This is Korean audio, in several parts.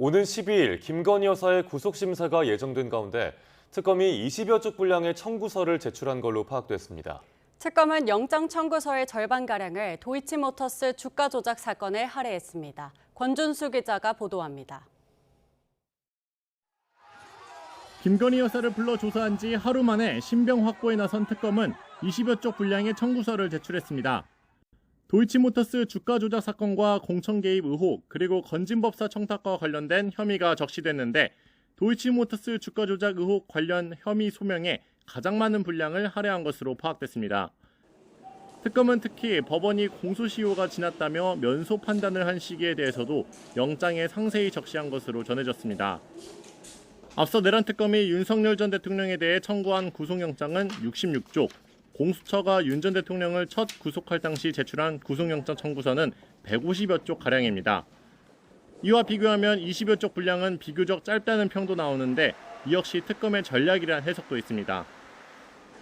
오는 12일 김건희 여사의 구속심사가 예정된 가운데 특검이 20여 쪽 분량의 청구서를 제출한 걸로 파악됐습니다. 특검은 영장 청구서의 절반가량을 도이치모터스 주가 조작 사건에 할애했습니다. 권준수 기자가 보도합니다. 김건희 여사를 불러 조사한 지 하루 만에 신병 확보에 나선 특검은 20여 쪽 분량의 청구서를 제출했습니다. 도이치모터스 주가 조작 사건과 공천 개입 의혹 그리고 건진법사 청탁과 관련된 혐의가 적시됐는데 도이치모터스 주가 조작 의혹 관련 혐의 소명에 가장 많은 분량을 할애한 것으로 파악됐습니다. 특검은 특히 법원이 공소시효가 지났다며 면소 판단을 한 시기에 대해서도 영장에 상세히 적시한 것으로 전해졌습니다. 앞서 내란 특검이 윤석열 전 대통령에 대해 청구한 구속영장은 66쪽, 공수처가 윤 전 대통령을 첫 구속할 당시 제출한 구속영장 청구서는 150여 쪽 가량입니다. 이와 비교하면 20여 쪽 분량은 비교적 짧다는 평도 나오는데 이 역시 특검의 전략이란 해석도 있습니다.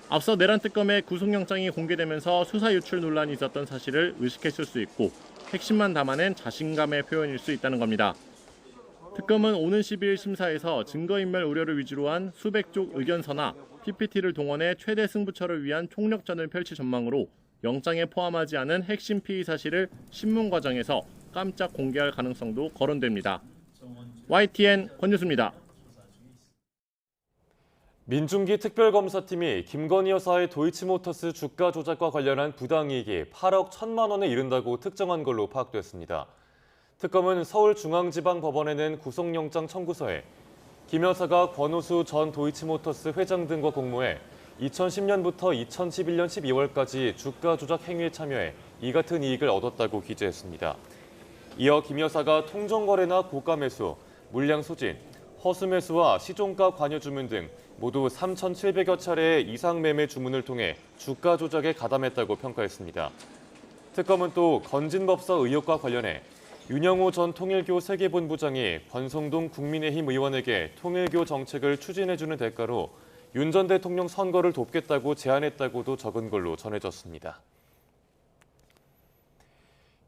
앞서 내란 특검의 구속영장이 공개되면서 수사 유출 논란이 있었던 사실을 의식했을 수 있고 핵심만 담아낸 자신감의 표현일 수 있다는 겁니다. 특검은 오는 12일 심사에서 증거인멸 우려를 위주로 한 수백 쪽 의견서나 PPT를 동원해 최대 승부처를 위한 총력전을 펼칠 전망으로 영장에 포함하지 않은 핵심 피의 사실을 신문 과정에서 깜짝 공개할 가능성도 거론됩니다. YTN 권유수입니다. 민중기 특별검사팀이 김건희 여사의 도이치모터스 주가 조작과 관련한 부당이익이 8억 1천만 원에 이른다고 특정한 걸로 파악됐습니다. 특검은 서울중앙지방법원에 낸 구속영장 청구서에 김 여사가 권오수 전 도이치모터스 회장 등과 공모해 2010년부터 2011년 12월까지 주가 조작 행위에 참여해 이 같은 이익을 얻었다고 기재했습니다. 이어 김 여사가 통정거래나 고가 매수, 물량 소진, 허수 매수와 시종가 관여 주문 등 모두 3,700여 차례의 이상 매매 주문을 통해 주가 조작에 가담했다고 평가했습니다. 특검은 또 건진법사 의혹과 관련해 윤영호 전 통일교 세계본부장이 권성동 국민의힘 의원에게 통일교 정책을 추진해주는 대가로 윤 전 대통령 선거를 돕겠다고 제안했다고도 적은 걸로 전해졌습니다.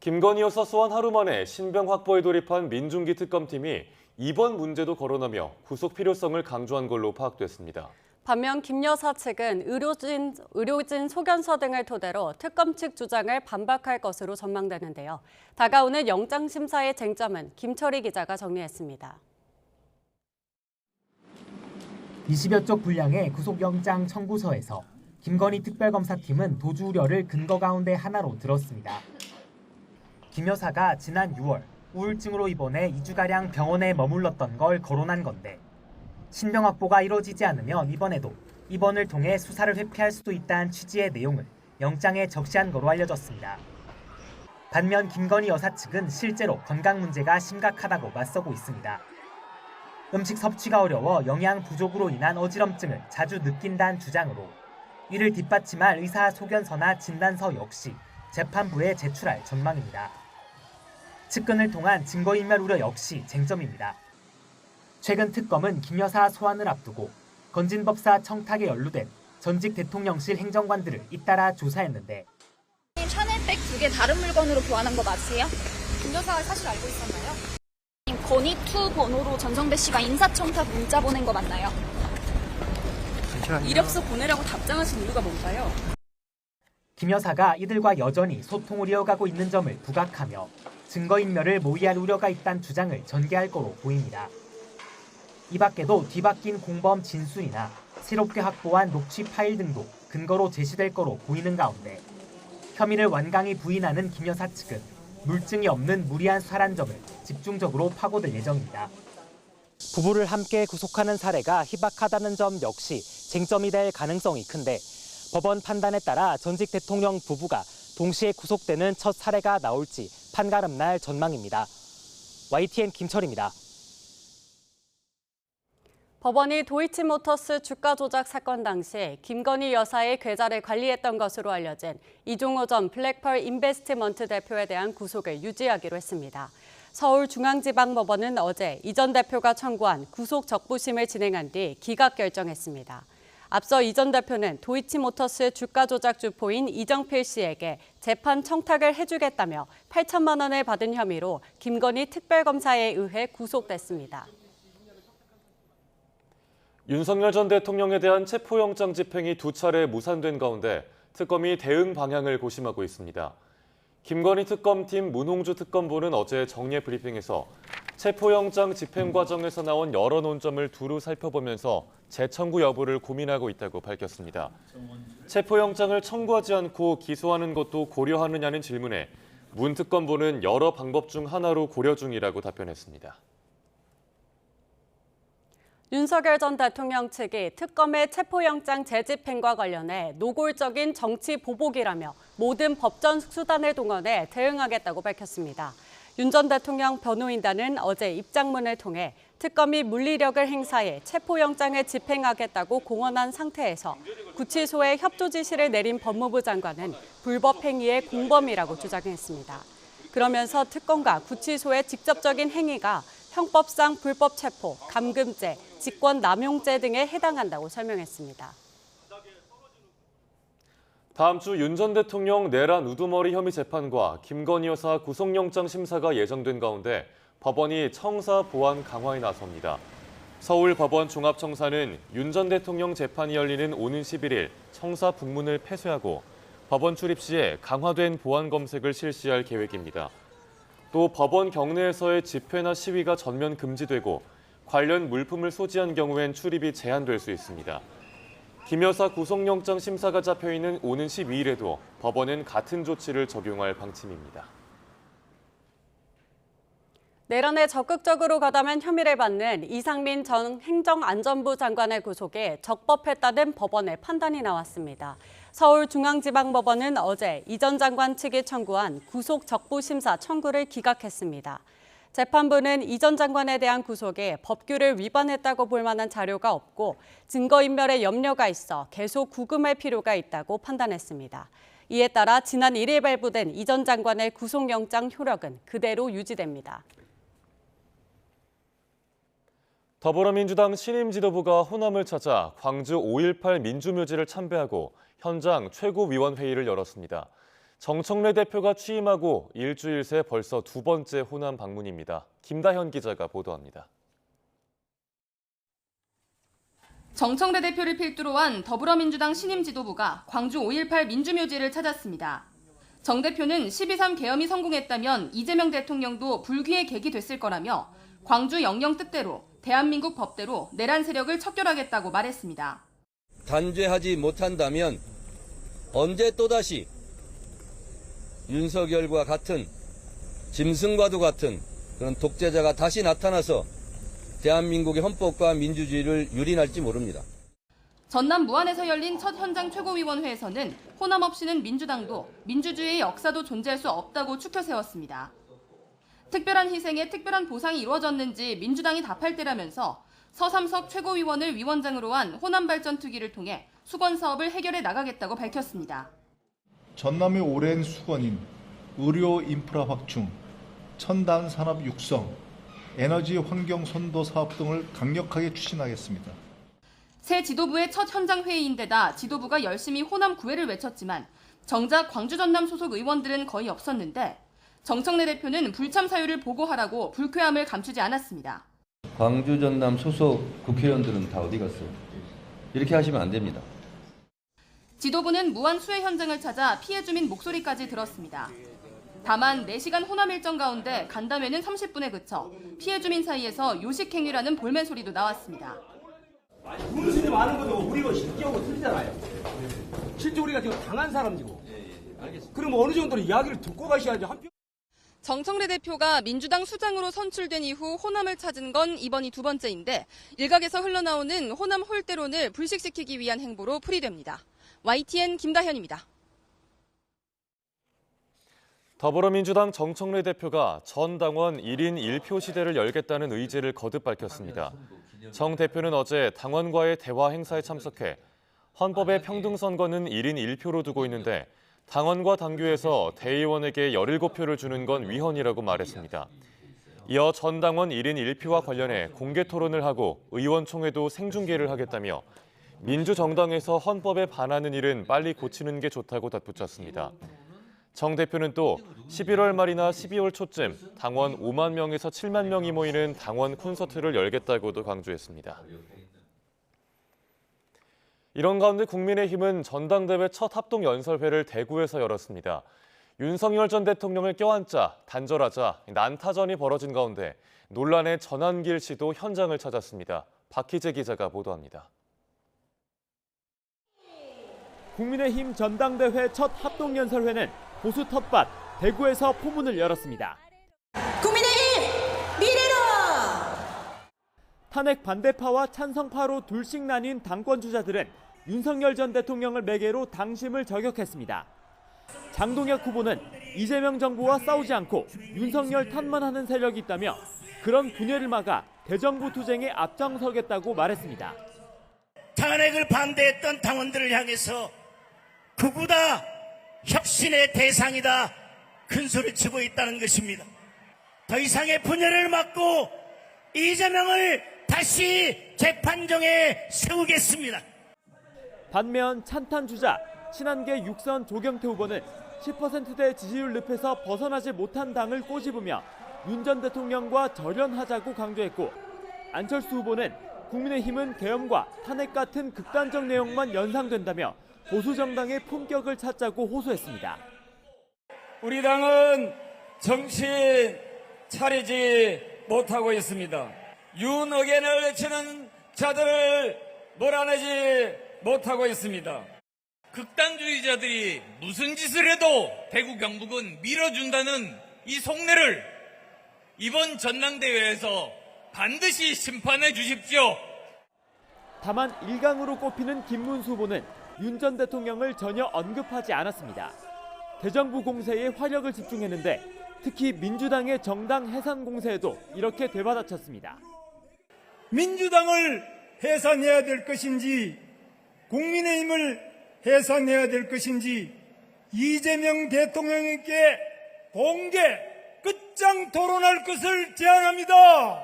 김건희 여사 소환 하루 만에 신병 확보에 돌입한 민중기 특검팀이 이번 문제도 거론하며 구속 필요성을 강조한 걸로 파악됐습니다. 반면 김 여사 측은 의료진 소견서 등을 토대로 특검 측 주장을 반박할 것으로 전망되는데요. 다가오는 영장 심사의 쟁점은 김철희 기자가 정리했습니다. 20여 쪽 분량의 구속영장 청구서에서 김건희 특별검사팀은 도주 우려를 근거 가운데 하나로 들었습니다. 김 여사가 지난 6월 우울증으로 입원해 2주가량 병원에 머물렀던 걸 거론한 건데 신병 확보가 이루어지지 않으면 이번에도 입원을 통해 수사를 회피할 수도 있다는 취지의 내용을 영장에 적시한 거로 알려졌습니다. 반면 김건희 여사 측은 실제로 건강 문제가 심각하다고 맞서고 있습니다. 음식 섭취가 어려워 영양 부족으로 인한 어지럼증을 자주 느낀다는 주장으로 이를 뒷받침할 의사 소견서나 진단서 역시 재판부에 제출할 전망입니다. 측근을 통한 증거인멸 우려 역시 쟁점입니다. 최근 특검은 김 여사 소환을 앞두고 건진법사 청탁에 연루된 전직 대통령실 행정관들을 잇따라 조사했는데 샤넬백 2개 다른 물건으로 교환한 거 맞으세요? 김 여사가 사실 알고 있었나요? 건희2 번호로 전성배 씨가 인사청탁 문자 보낸 거 맞나요? 이력서 보내라고 답장하신 이유가 뭔가요? 김 여사가 이들과 여전히 소통을 이어가고 있는 점을 부각하며 증거인멸을 모의할 우려가 있다는 주장을 전개할 거로 보입니다. 이 밖에도 뒤바뀐 공범 진술이나 새롭게 확보한 녹취 파일 등도 근거로 제시될 거로 보이는 가운데 혐의를 완강히 부인하는 김 여사 측은 물증이 없는 무리한 수사란 점을 집중적으로 파고들 예정입니다. 부부를 함께 구속하는 사례가 희박하다는 점 역시 쟁점이 될 가능성이 큰데 법원 판단에 따라 전직 대통령 부부가 동시에 구속되는 첫 사례가 나올지 판가름 날 전망입니다. YTN 김철입니다. 법원이 도이치모터스 주가 조작 사건 당시 김건희 여사의 계좌를 관리했던 것으로 알려진 이종호 전 블랙펄 인베스트먼트 대표에 대한 구속을 유지하기로 했습니다. 서울중앙지방법원은 어제 이 전 대표가 청구한 구속 적부심을 진행한 뒤 기각 결정했습니다. 앞서 이 전 대표는 도이치모터스 주가 조작 주포인 이정필 씨에게 재판 청탁을 해주겠다며 8천만 원을 받은 혐의로 김건희 특별검사에 의해 구속됐습니다. 윤석열 전 대통령에 대한 체포영장 집행이 2차례 무산된 가운데 특검이 대응 방향을 고심하고 있습니다. 김건희 특검팀 문홍주 특검보는 어제 정례 브리핑에서 체포영장 집행 과정에서 나온 여러 논점을 두루 살펴보면서 재청구 여부를 고민하고 있다고 밝혔습니다. 체포영장을 청구하지 않고 기소하는 것도 고려하느냐는 질문에 문 특검보는 여러 방법 중 하나로 고려 중이라고 답변했습니다. 윤석열 전 대통령 측이 특검의 체포영장 재집행과 관련해 노골적인 정치 보복이라며 모든 법전 수단을 동원해 대응하겠다고 밝혔습니다. 윤 전 대통령 변호인단은 어제 입장문을 통해 특검이 물리력을 행사해 체포영장을 집행하겠다고 공언한 상태에서 구치소에 협조 지시를 내린 법무부 장관은 불법 행위의 공범이라고 주장했습니다. 그러면서 특검과 구치소의 직접적인 행위가 형법상 불법 체포, 감금죄, 직권남용죄 등에 해당한다고 설명했습니다. 다음 주 윤 전 대통령 내란 우두머리 혐의 재판과 김건희 여사 구속영장 심사가 예정된 가운데 법원이 청사 보안 강화에 나섭니다. 서울법원 종합청사는 윤 전 대통령 재판이 열리는 오는 11일 청사 북문을 폐쇄하고 법원 출입 시에 강화된 보안 검색을 실시할 계획입니다. 또 법원 경내에서의 집회나 시위가 전면 금지되고 관련 물품을 소지한 경우엔 출입이 제한될 수 있습니다. 김 여사 구속영장 심사가 잡혀있는 오는 12일에도 법원은 같은 조치를 적용할 방침입니다. 내란에 적극적으로 가담한 혐의를 받는 이상민 전 행정안전부 장관의 구속에 적법했다는 법원의 판단이 나왔습니다. 서울중앙지방법원은 어제 이 전 장관 측이 청구한 구속 적부 심사 청구를 기각했습니다. 재판부는 이 전 장관에 대한 구속에 법규를 위반했다고 볼 만한 자료가 없고 증거인멸에 염려가 있어 계속 구금할 필요가 있다고 판단했습니다. 이에 따라 지난 1일 발부된 이 전 장관의 구속영장 효력은 그대로 유지됩니다. 더불어민주당 신임 지도부가 호남을 찾아 광주 5.18 민주묘지를 참배하고 현장 최고위원회의를 열었습니다. 정청래 대표가 취임하고 일주일 새 벌써 2번째 호남 방문입니다. 김다현 기자가 보도합니다. 정청래 대표를 필두로 한 더불어민주당 신임 지도부가 광주 5.18 민주묘지를 찾았습니다. 정 대표는 12.3 계엄이 성공했다면 이재명 대통령도 불귀의 객이 됐을 거라며 광주 영령 뜻대로 대한민국 법대로 내란 세력을 척결하겠다고 말했습니다. 단죄하지 못한다면 언제 또다시 윤석열과 같은 짐승과도 같은 그런 독재자가 다시 나타나서 대한민국의 헌법과 민주주의를 유린할지 모릅니다. 전남 무안에서 열린 첫 현장 최고위원회에서는 호남 없이는 민주당도 민주주의의 역사도 존재할 수 없다고 추켜 세웠습니다. 특별한 희생에 특별한 보상이 이루어졌는지 민주당이 답할 때라면서 서삼석 최고위원을 위원장으로 한 호남발전투기를 통해 수건 사업을 해결해 나가겠다고 밝혔습니다. 전남의 오랜 수건인 의료 인프라 확충, 첨단 산업 육성, 에너지 환경 선도 사업 등을 강력하게 추진하겠습니다. 새 지도부의 첫 현장 회의인데다 지도부가 열심히 호남 구애를 외쳤지만 정작 광주 전남 소속 의원들은 거의 없었는데 정청래 대표는 불참 사유를 보고하라고 불쾌함을 감추지 않았습니다. 광주 전남 소속 국회의원들은 다 어디 갔어요? 이렇게 하시면 안 됩니다. 지도부는 무안 수해 현장을 찾아 피해 주민 목소리까지 들었습니다. 다만 4시간 호남 일정 가운데 간담회는 30분에 그쳐 피해 주민 사이에서 요식행위라는 볼멘 소리도 나왔습니다. 문신이 많은 것도 우리가 실기하고 틀리잖아요. 실제 우리가 지금 당한 사람이고. 그럼 어느 정도로 이야기를 듣고 가셔야죠. 정청래 대표가 민주당 수장으로 선출된 이후 호남을 찾은 건 이번이 2번째인데 일각에서 흘러나오는 호남 홀대론을 불식시키기 위한 행보로 풀이됩니다. YTN 김다현입니다. 더불어민주당 정청래 대표가 전 당원 1인 1표 시대를 열겠다는 의지를 거듭 밝혔습니다. 정 대표는 어제 당원과의 대화 행사에 참석해 헌법의 평등선거는 1인 1표로 두고 있는데 당원과 당규에서 대의원에게 17표를 주는 건 위헌이라고 말했습니다. 이어 전 당원 1인 1표와 관련해 공개 토론을 하고 의원총회도 생중계를 하겠다며 민주정당에서 헌법에 반하는 일은 빨리 고치는 게 좋다고 덧붙였습니다. 정 대표는 또 11월 말이나 12월 초쯤 당원 5만 명에서 7만 명이 모이는 당원 콘서트를 열겠다고도 강조했습니다. 이런 가운데 국민의힘은 전당대회 첫 합동연설회를 대구에서 열었습니다. 윤석열 전 대통령을 껴안자 단절하자 난타전이 벌어진 가운데 논란의 전환길 씨도 현장을 찾았습니다. 박희재 기자가 보도합니다. 국민의힘 전당대회 첫 합동연설회는 보수 텃밭 대구에서 포문을 열었습니다. 국민의힘 미래로! 탄핵 반대파와 찬성파로 둘씩 나뉜 당권 주자들은 윤석열 전 대통령을 매개로 당심을 저격했습니다. 장동혁 후보는 이재명 정부와 싸우지 않고 윤석열 탓만 하는 세력이 있다며 그런 분열을 막아 대정부 투쟁에 앞장서겠다고 말했습니다. 탄핵을 반대했던 당원들을 향해서 그보다 혁신의 대상이다 큰 소리 치고 있다는 것입니다. 더 이상의 분열을 막고 이재명을 다시 재판정에 세우겠습니다. 반면 찬탄 주자 친한계 육선 조경태 후보는 10%대 지지율 늪에서 벗어나지 못한 당을 꼬집으며 윤 전 대통령과 절연하자고 강조했고, 안철수 후보는 국민의힘은 계엄과 탄핵 같은 극단적 내용만 연상된다며 보수 정당의 품격을 찾자고 호소했습니다. 우리 당은 정신 차리지 못하고 있습니다. 윤 의견을 외치는 자들을 몰아내지 못하고 있습니다. 극단주의자들이 무슨 짓을 해도 대구 경북은 밀어준다는 이 속내를 이번 전당대회에서 반드시 심판해 주십시오. 다만 1강으로 꼽히는 김문수 후보는 윤 전 대통령을 전혀 언급하지 않았습니다. 대정부 공세에 화력을 집중했는데 특히 민주당의 정당 해산 공세에도 이렇게 되받아쳤습니다. 민주당을 해산해야 될 것인지 국민의힘을 해산해야 될 것인지 이재명 대통령에게 공개 끝장 토론할 것을 제안합니다.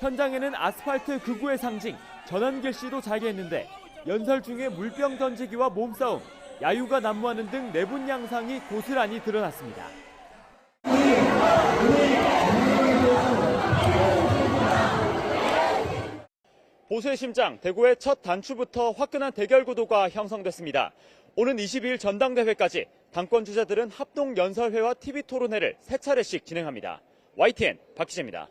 현장에는 아스팔트 극우의 상징 전환길 씨도 자리했는데 연설 중에 물병 던지기와 몸싸움, 야유가 난무하는 등 내분 양상이 고스란히 드러났습니다. 보수의 심장 대구의 첫 단추부터 화끈한 대결 구도가 형성됐습니다. 오는 22일 전당대회까지 당권 주자들은 합동 연설회와 TV 토론회를 3차례씩 진행합니다. YTN 박희재입니다.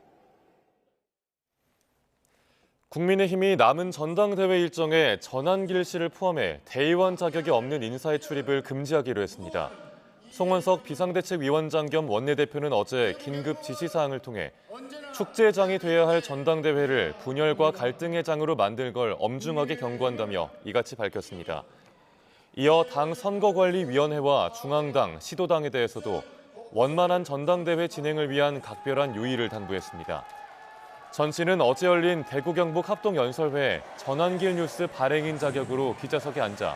국민의힘이 남은 전당대회 일정에 전환길 씨를 포함해 대의원 자격이 없는 인사의 출입을 금지하기로 했습니다. 송원석 비상대책위원장 겸 원내대표는 어제 긴급 지시사항을 통해 축제장이 돼야 할 전당대회를 분열과 갈등의 장으로 만들 걸 엄중하게 경고한다며 이같이 밝혔습니다. 이어 당 선거관리위원회와 중앙당, 시도당에 대해서도 원만한 전당대회 진행을 위한 각별한 유의를 당부했습니다. 전 씨는 어제 열린 대구 경북 합동연설회에 전환길 뉴스 발행인 자격으로 기자석에 앉아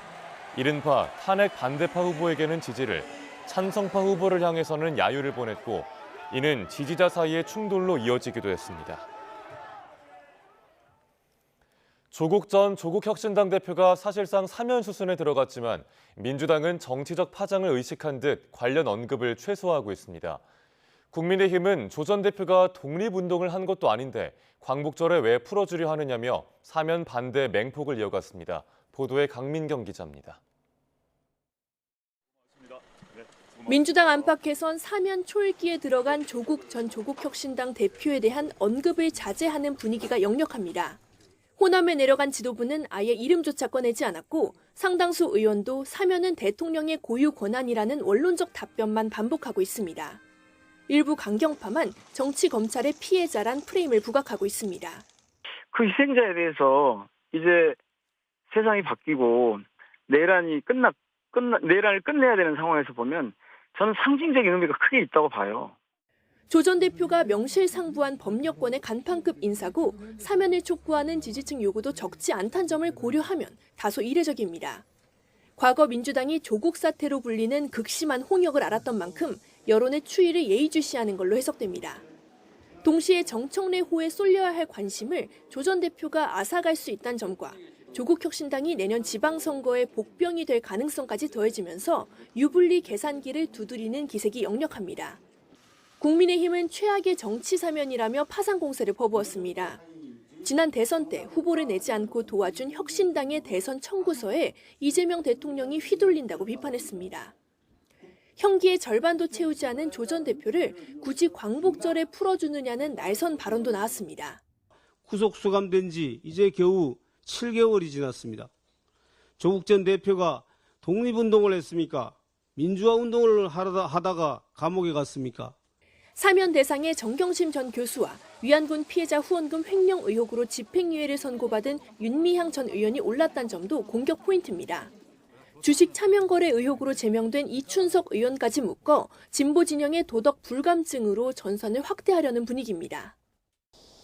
이른바 탄핵 반대파 후보에게는 지지를, 찬성파 후보를 향해서는 야유를 보냈고 이는 지지자 사이의 충돌로 이어지기도 했습니다. 조국 전 조국혁신당 대표가 사실상 사면 수순에 들어갔지만 민주당은 정치적 파장을 의식한 듯 관련 언급을 최소화하고 있습니다. 국민의힘은 조 전 대표가 독립운동을 한 것도 아닌데 광복절에 왜 풀어주려 하느냐며 사면 반대 맹폭을 이어갔습니다. 보도에 강민경 기자입니다. 민주당 안팎에선 사면 초읽기에 들어간 조국 전 조국혁신당 대표에 대한 언급을 자제하는 분위기가 역력합니다. 호남에 내려간 지도부는 아예 이름조차 꺼내지 않았고 상당수 의원도 사면은 대통령의 고유 권한이라는 원론적 답변만 반복하고 있습니다. 일부 강경파만 정치 검찰의 피해자란 프레임을 부각하고 있습니다. 그 희생자에 대해서 이제 세상이 바뀌고 내란을 끝내야 되는 상황에서 보면 저는 상징적인 의미가 크게 있다고 봐요. 조 전 대표가 명실상부한 법력권의 간판급 인사고 사면을 촉구하는 지지층 요구도 적지 않다는 점을 고려하면 다소 이례적입니다. 과거 민주당이 조국 사태로 불리는 극심한 홍역을 알았던 만큼 여론의 추이를 예의주시하는 걸로 해석됩니다. 동시에 정청래 호에 쏠려야 할 관심을 조 전 대표가 앗아갈 수 있다는 점과 조국혁신당이 내년 지방선거의 복병이 될 가능성까지 더해지면서 유불리 계산기를 두드리는 기색이 역력합니다. 국민의힘은 최악의 정치 사면이라며 파상 공세를 퍼부었습니다. 지난 대선 때 후보를 내지 않고 도와준 혁신당의 대선 청구서에 이재명 대통령이 휘둘린다고 비판했습니다. 형기의 절반도 채우지 않은 조 전 대표를 굳이 광복절에 풀어주느냐는 날선 발언도 나왔습니다. 구속 수감된 지 이제 겨우 7개월이 지났습니다. 조국 전 대표가 독립운동을 했습니까? 민주화 운동을 하다가 감옥에 갔습니까? 사면 대상의 정경심 전 교수와 위안군 피해자 후원금 횡령 의혹으로 집행유예를 선고받은 윤미향 전 의원이 올랐다는 점도 공격 포인트입니다. 주식 차명거래 의혹으로 제명된 이춘석 의원까지 묶어 진보 진영의 도덕 불감증으로 전선을 확대하려는 분위기입니다.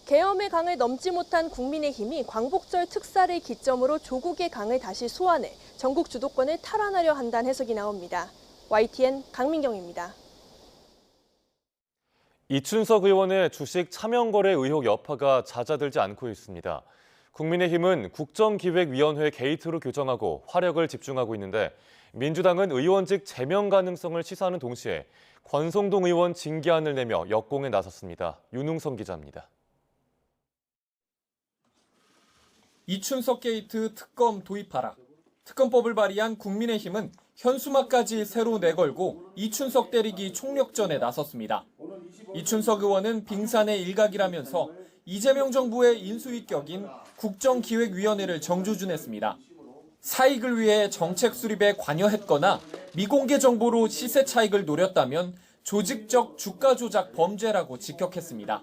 계엄의 강을 넘지 못한 국민의힘이 광복절 특사를 기점으로 조국의 강을 다시 소환해 전국 주도권을 탈환하려 한다는 해석이 나옵니다. YTN 강민경입니다. 이춘석 의원의 주식 차명거래 의혹 여파가 잦아들지 않고 있습니다. 국민의힘은 국정기획위원회 게이트로 규정하고 화력을 집중하고 있는데 민주당은 의원직 제명 가능성을 시사하는 동시에 권성동 의원 징계안을 내며 역공에 나섰습니다. 윤웅성 기자입니다. 이춘석 게이트 특검 도입하라. 특검법을 발의한 국민의힘은 현수막까지 새로 내걸고 이춘석 때리기 총력전에 나섰습니다. 이춘석 의원은 빙산의 일각이라면서 이재명 정부의 인수위격인 국정기획위원회를 정주준했습니다. 사익을 위해 정책 수립에 관여했거나 미공개 정보로 시세 차익을 노렸다면 조직적 주가 조작 범죄라고 직격했습니다.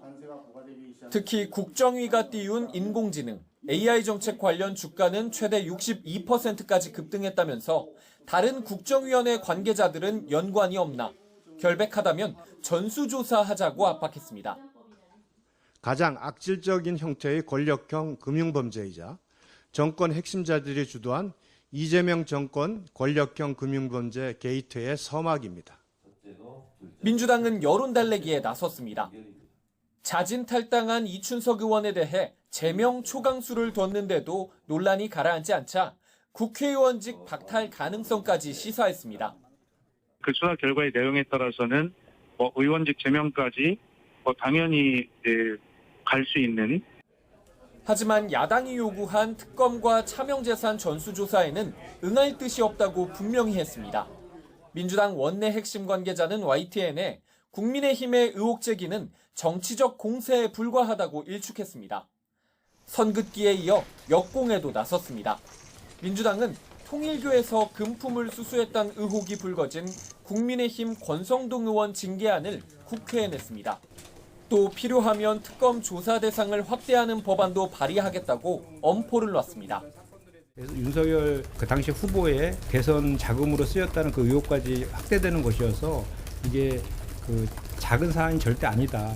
특히 국정위가 띄운 인공지능, AI 정책 관련 주가는 최대 62%까지 급등했다면서 다른 국정위원회 관계자들은 연관이 없나 결백하다면 전수조사하자고 압박했습니다. 가장 악질적인 형태의 권력형 금융범죄이자 정권 핵심자들이 주도한 이재명 정권 권력형 금융범죄 게이트의 서막입니다. 민주당은 여론 달래기에 나섰습니다. 자진 탈당한 이춘석 의원에 대해 제명 초강수를 뒀는데도 논란이 가라앉지 않자 국회의원직 박탈 가능성까지 시사했습니다. 그 수사 결과의 내용에 따라서는 의원직 제명까지 당연히 갈 수 있는. 하지만 야당이 요구한 특검과 차명재산 전수조사에는 응할 뜻이 없다고 분명히 했습니다. 민주당 원내 핵심 관계자는 YTN에 국민의힘의 의혹 제기는 정치적 공세에 불과하다고 일축했습니다. 선긋기에 이어 역공에도 나섰습니다. 민주당은 통일교에서 금품을 수수했다는 의혹이 불거진 국민의힘 권성동 의원 징계안을 국회에 냈습니다. 또 필요하면 특검 조사 대상을 확대하는 법안도 발의하겠다고 엄포를 놨습니다. 그래서 윤석열 그 당시 후보의 대선 자금으로 쓰였다는 그 의혹까지 확대되는 것이어서 이게 그 작은 사안이 절대 아니다.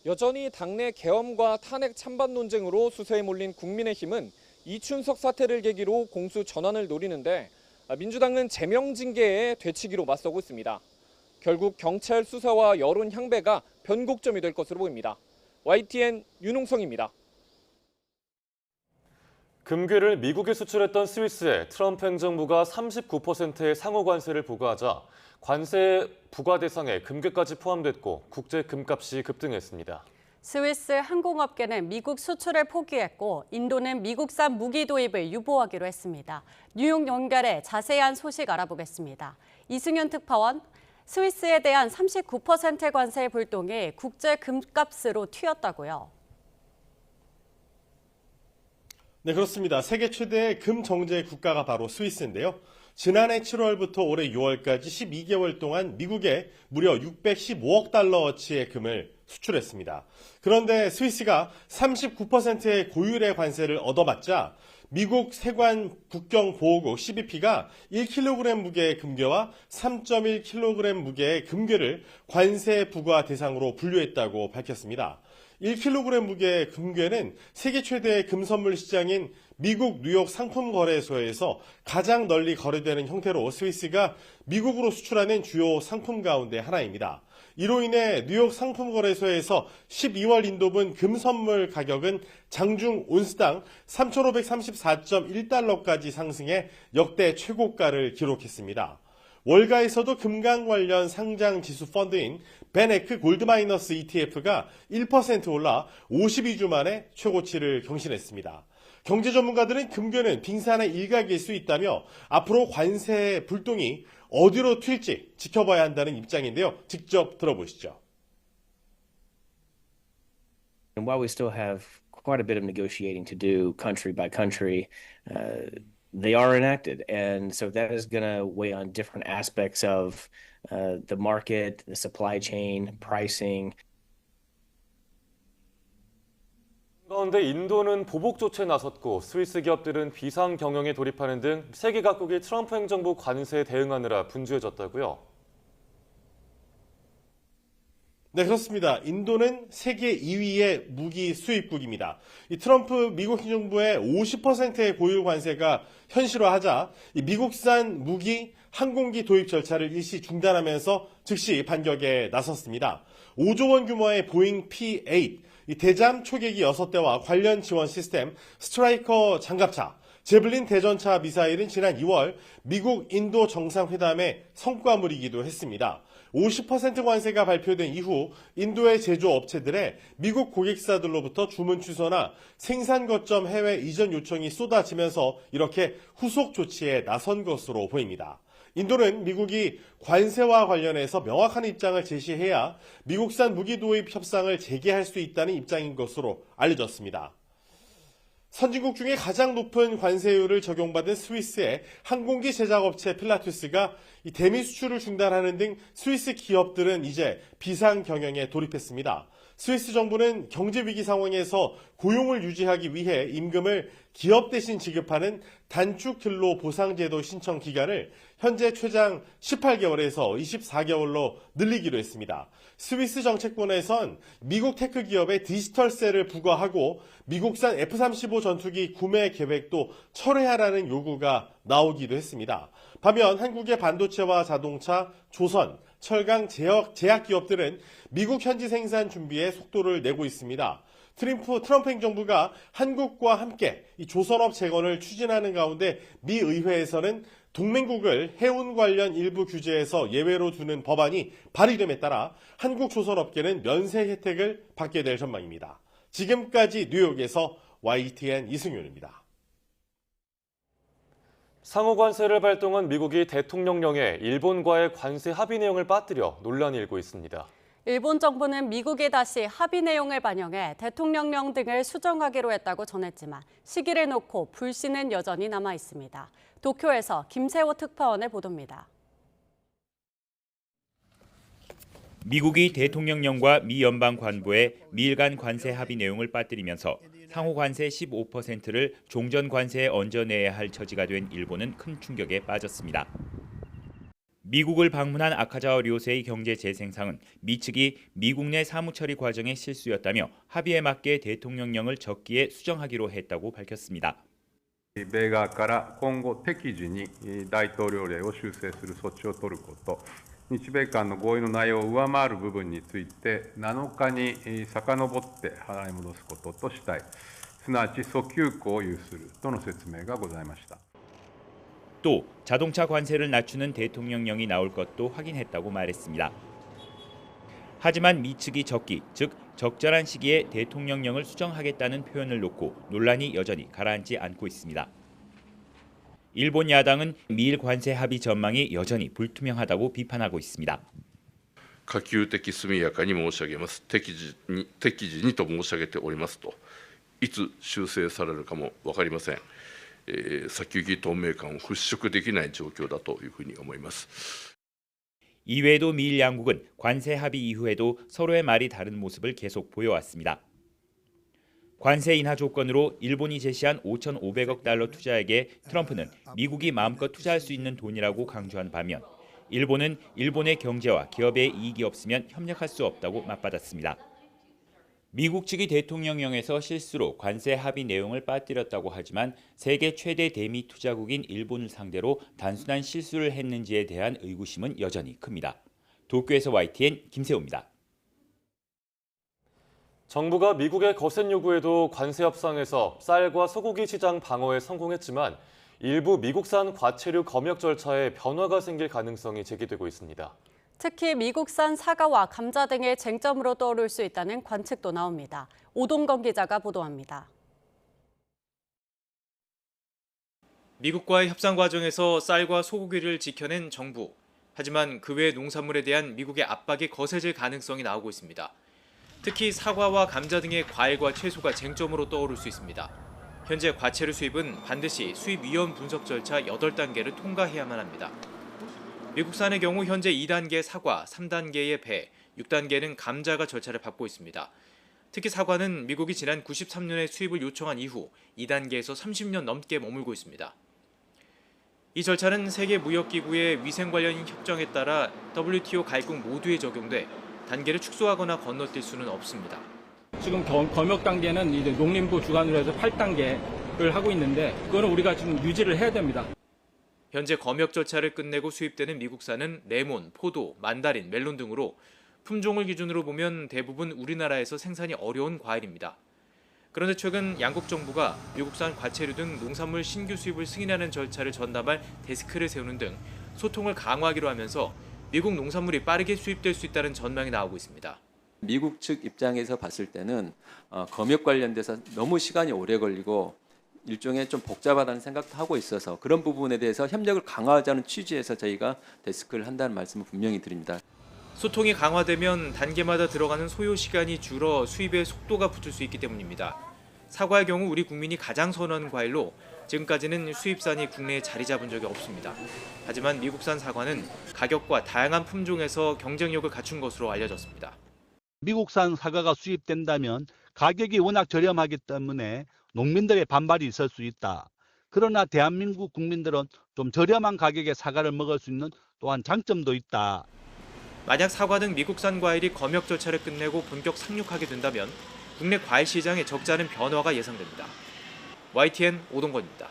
여전히 당내 계엄과 탄핵 찬반 논쟁으로 수세에 몰린 국민의힘은 이춘석 사태를 계기로 공수 전환을 노리는데 민주당은 제명 징계에 되치기로 맞서고 있습니다. 결국 경찰 수사와 여론 향배가 변곡점이 될 것으로 보입니다. YTN 윤홍성입니다. 금괴를 미국에 수출했던 스위스에 트럼프 행정부가 39%의 상호 관세를 부과하자 관세 부과 대상에 금괴까지 포함됐고 국제 금값이 급등했습니다. 스위스 항공업계는 미국 수출을 포기했고 인도는 미국산 무기 도입을 유보하기로 했습니다. 뉴욕 연결해 자세한 소식 알아보겠습니다. 이승현 특파원, 스위스에 대한 39% 관세 불똥이 국제 금값으로 튀었다고요. 네, 그렇습니다. 세계 최대의 금 정제 국가가 바로 스위스인데요. 지난해 7월부터 올해 6월까지 12개월 동안 미국에 무려 615억 달러어치의 금을 수출했습니다. 그런데 스위스가 39%의 고율의 관세를 얻어맞자 미국 세관 국경보호국 CBP가 1kg 무게의 금괴와 3.1kg 무게의 금괴를 관세 부과 대상으로 분류했다고 밝혔습니다. 1kg 무게의 금괴는 세계 최대의 금 선물 시장인 미국 뉴욕 상품거래소에서 가장 널리 거래되는 형태로 스위스가 미국으로 수출하는 주요 상품 가운데 하나입니다. 이로 인해 뉴욕 상품거래소에서 12월 인도분 금 선물 가격은 장중 온스당 3,534.1달러까지 상승해 역대 최고가를 기록했습니다. 월가에서도 금강 관련 상장 지수 펀드인 베네크 골드마이너스 ETF가 1% 올라 52주 만에 최고치를 경신했습니다. 경제 전문가들은 금괴는 빙산의 일각일 수 있다며 앞으로 관세의 불똥이 어디로 튈지 지켜봐야 한다는 입장인데요. 직접 들어보시죠. And while we still have quite a bit of negotiating to do country by country, they are enacted. And so that is going to weigh on different aspects of the market, the supply chain, pricing. 그런데 인도는 보복 조치에 나섰고 스위스 기업들은 비상 경영에 돌입하는 등 세계 각국이 트럼프 행정부 관세에 대응하느라 분주해졌다고요? 네, 그렇습니다. 인도는 세계 2위의 무기 수입국입니다. 이 트럼프 미국 행정부의 50%의 고율 관세가 현실화하자 이 미국산 무기, 항공기 도입 절차를 일시 중단하면서 즉시 반격에 나섰습니다. 5조 원 규모의 보잉 P-8, 이 대잠 초계기 6대와 관련 지원 시스템, 스트라이커 장갑차, 제블린 대전차 미사일은 지난 2월 미국 인도 정상회담의 성과물이기도 했습니다. 50% 관세가 발표된 이후 인도의 제조업체들의 미국 고객사들로부터 주문 취소나 생산 거점 해외 이전 요청이 쏟아지면서 이렇게 후속 조치에 나선 것으로 보입니다. 인도는 미국이 관세와 관련해서 명확한 입장을 제시해야 미국산 무기 도입 협상을 재개할 수 있다는 입장인 것으로 알려졌습니다. 선진국 중에 가장 높은 관세율을 적용받은 스위스의 항공기 제작업체 필라투스가 이 대미 수출을 중단하는 등 스위스 기업들은 이제 비상 경영에 돌입했습니다. 스위스 정부는 경제 위기 상황에서 고용을 유지하기 위해 임금을 기업 대신 지급하는 단축 근로 보상 제도 신청 기간을 현재 최장 18개월에서 24개월로 늘리기로 했습니다. 스위스 정책본에선 미국 테크 기업에 디지털세를 부과하고 미국산 F-35 전투기 구매 계획도 철회하라는 요구가 나오기도 했습니다. 반면 한국의 반도체와 자동차, 조선, 철강, 제약 기업들은 미국 현지 생산 준비에 속도를 내고 있습니다. 트럼프 행정부가 한국과 함께 이 조선업 재건을 추진하는 가운데 미 의회에서는 동맹국을 해운 관련 일부 규제에서 예외로 두는 법안이 발의됨에 따라 한국 조선업계는 면세 혜택을 받게 될 전망입니다. 지금까지 뉴욕에서 YTN 이승윤입니다. 상호 관세를 발동한 미국이 대통령령에 일본과의 관세 합의 내용을 빠뜨려 논란이 일고 있습니다. 일본 정부는 미국이 다시 합의 내용을 반영해 대통령령 등을 수정하기로 했다고 전했지만 시기를 놓고 불씨는 여전히 남아 있습니다. 도쿄에서 김세호 특파원의 보도입니다. 미국이 대통령령과 미 연방 관보의 미일 간 관세 합의 내용을 빠뜨리면서 상호 관세 15%를 종전 관세에 얹어내야 할 처지가 된 일본은 큰 충격에 빠졌습니다. 미국을 방문한 아카자와 료세의 경제 재생상은 미 측이 미국 내 사무처리 과정의 실수였다며 합의에 맞게 대통령령을 적기에 수정하기로 했다고 밝혔습니다. 米側から今後適時に大統領令を修正する措置を取ること、日米間の合意の内容を上回る部分について7日に遡って払い戻すこととしたい、すなわち訴求庫を有するとの説明がございました。 또 자동차 관세를 낮추는 대통령령이 나올 것도 확인했다고 말했습니다. 하지만 미 측이 적기, 즉 적절한 시기에 대통령령을 수정하겠다는 표현을 놓고 논란이 여전히 가라앉지 않고 있습니다. 일본 야당은 미일 관세 합의 전망이 여전히 불투명하다고 비판하고 있습니다. 可及的速やかに申し上げます。適時にと申し上げておりますと、いつ修正されるかも分かりません。先行き透明感を払拭できない状況だというふうに思います。 이외에도 미일 양국은 관세 합의 이후에도 서로의 말이 다른 모습을 계속 보여왔습니다. 관세 인하 조건으로 일본이 제시한 5,500억 달러 투자액에 트럼프는 미국이 마음껏 투자할 수 있는 돈이라고 강조한 반면 일본은 일본의 경제와 기업에 이익이 없으면 협력할 수 없다고 맞받았습니다. 미국 측이 대통령령에서 실수로 관세 합의 내용을 빠뜨렸다고 하지만 세계 최대 대미 투자국인 일본을 상대로 단순한 실수를 했는지에 대한 의구심은 여전히 큽니다. 도쿄에서 YTN 김세호입니다. 정부가 미국의 거센 요구에도 관세 협상에서 쌀과 소고기 시장 방어에 성공했지만 일부 미국산 과체류 검역 절차에 변화가 생길 가능성이 제기되고 있습니다. 특히 미국산 사과와 감자 등의 쟁점으로 떠오를 수 있다는 관측도 나옵니다. 오동건 기자가 보도합니다. 미국과의 협상 과정에서 쌀과 소고기를 지켜낸 정부. 하지만 그 외 농산물에 대한 미국의 압박이 거세질 가능성이 나오고 있습니다. 특히 사과와 감자 등의 과일과 채소가 쟁점으로 떠오를 수 있습니다. 현재 과체류 수입은 반드시 수입위원 분석 절차 8단계를 통과해야만 합니다. 미국산의 경우 현재 2단계 사과, 3단계의 배, 6단계는 감자가 절차를 밟고 있습니다. 특히 사과는 미국이 지난 93년에 수입을 요청한 이후 2단계에서 30년 넘게 머물고 있습니다. 이 절차는 세계무역기구의 위생 관련 협정에 따라 WTO 가입국 모두에 적용돼 단계를 축소하거나 건너뛸 수는 없습니다. 지금 검역 단계는 이제 농림부 주관으로 해서 8단계를 하고 있는데 그거는 우리가 지금 유지를 해야 됩니다. 현재 검역 절차를 끝내고 수입되는 미국산은 레몬, 포도, 만다린, 멜론 등으로 품종을 기준으로 보면 대부분 우리나라에서 생산이 어려운 과일입니다. 그런데 최근 양국 정부가 미국산 과체류 등 농산물 신규 수입을 승인하는 절차를 전담할 데스크를 세우는 등 소통을 강화하기로 하면서 미국 농산물이 빠르게 수입될 수 있다는 전망이 나오고 있습니다. 미국 측 입장에서 봤을 때는 검역 관련돼서 너무 시간이 오래 걸리고 일종의 좀 복잡하다는 생각도 하고 있어서 그런 부분에 대해서 협력을 강화하자는 취지에서 저희가 데스크를 한다는 말씀을 분명히 드립니다. 소통이 강화되면 단계마다 들어가는 소요 시간이 줄어 수입의 속도가 붙을 수 있기 때문입니다. 사과의 경우 우리 국민이 가장 선호하는 과일로 지금까지는 수입산이 국내에 자리 잡은 적이 없습니다. 하지만 미국산 사과는 가격과 다양한 품종에서 경쟁력을 갖춘 것으로 알려졌습니다. 미국산 사과가 수입된다면 가격이 워낙 저렴하기 때문에 농민들의 반발이 있을 수 있다. 그러나 대한민국 국민들은 좀 저렴한 가격의 사과를 먹을 수 있는 또한 장점도 있다. 만약 사과 등 미국산 과일이 검역 절차를 끝내고 본격 상륙하게 된다면 국내 과일 시장에 적지 않은 변화가 예상됩니다. YTN 오동건입니다.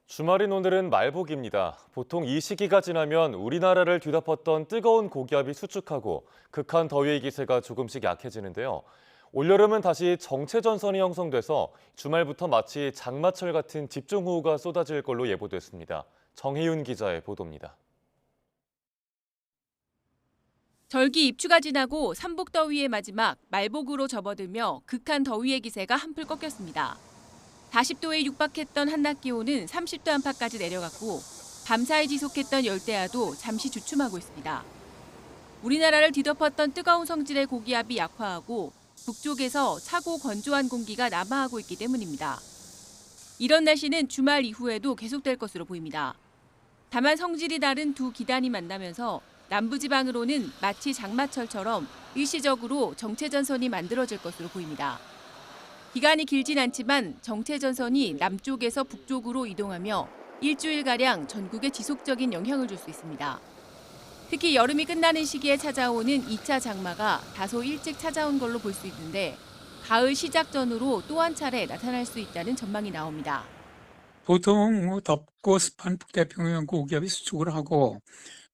주말인 오늘은 말복입니다. 보통 이 시기가 지나면 우리나라를 뒤덮었던 뜨거운 고기압이 수축하고 극한 더위의 기세가 조금씩 약해지는데요. 올여름은 다시 정체전선이 형성돼서 주말부터 마치 장마철 같은 집중호우가 쏟아질 걸로 예보됐습니다. 정혜윤 기자의 보도입니다. 절기 입추가 지나고 삼복더위의 마지막 말복으로 접어들며 극한 더위의 기세가 한풀 꺾였습니다. 40도에 육박했던 한낮 기온은 30도 안팎까지 내려갔고 밤사이 지속했던 열대야도 잠시 주춤하고 있습니다. 우리나라를 뒤덮었던 뜨거운 성질의 고기압이 약화하고 북쪽에서 차고 건조한 공기가 남하하고 있기 때문입니다. 이런 날씨는 주말 이후에도 계속될 것으로 보입니다. 다만 성질이 다른 두 기단이 만나면서 남부지방으로는 마치 장마철처럼 일시적으로 정체전선이 만들어질 것으로 보입니다. 기간이 길진 않지만 정체전선이 남쪽에서 북쪽으로 이동하며 일주일가량 전국에 지속적인 영향을 줄 수 있습니다. 특히 여름이 끝나는 시기에 찾아오는 2차 장마가 다소 일찍 찾아온 걸로 볼 수 있는데 가을 시작 전후로 또 한 차례 나타날 수 있다는 전망이 나옵니다. 보통 덥고 습한 북태평양 고기압이 수축을 하고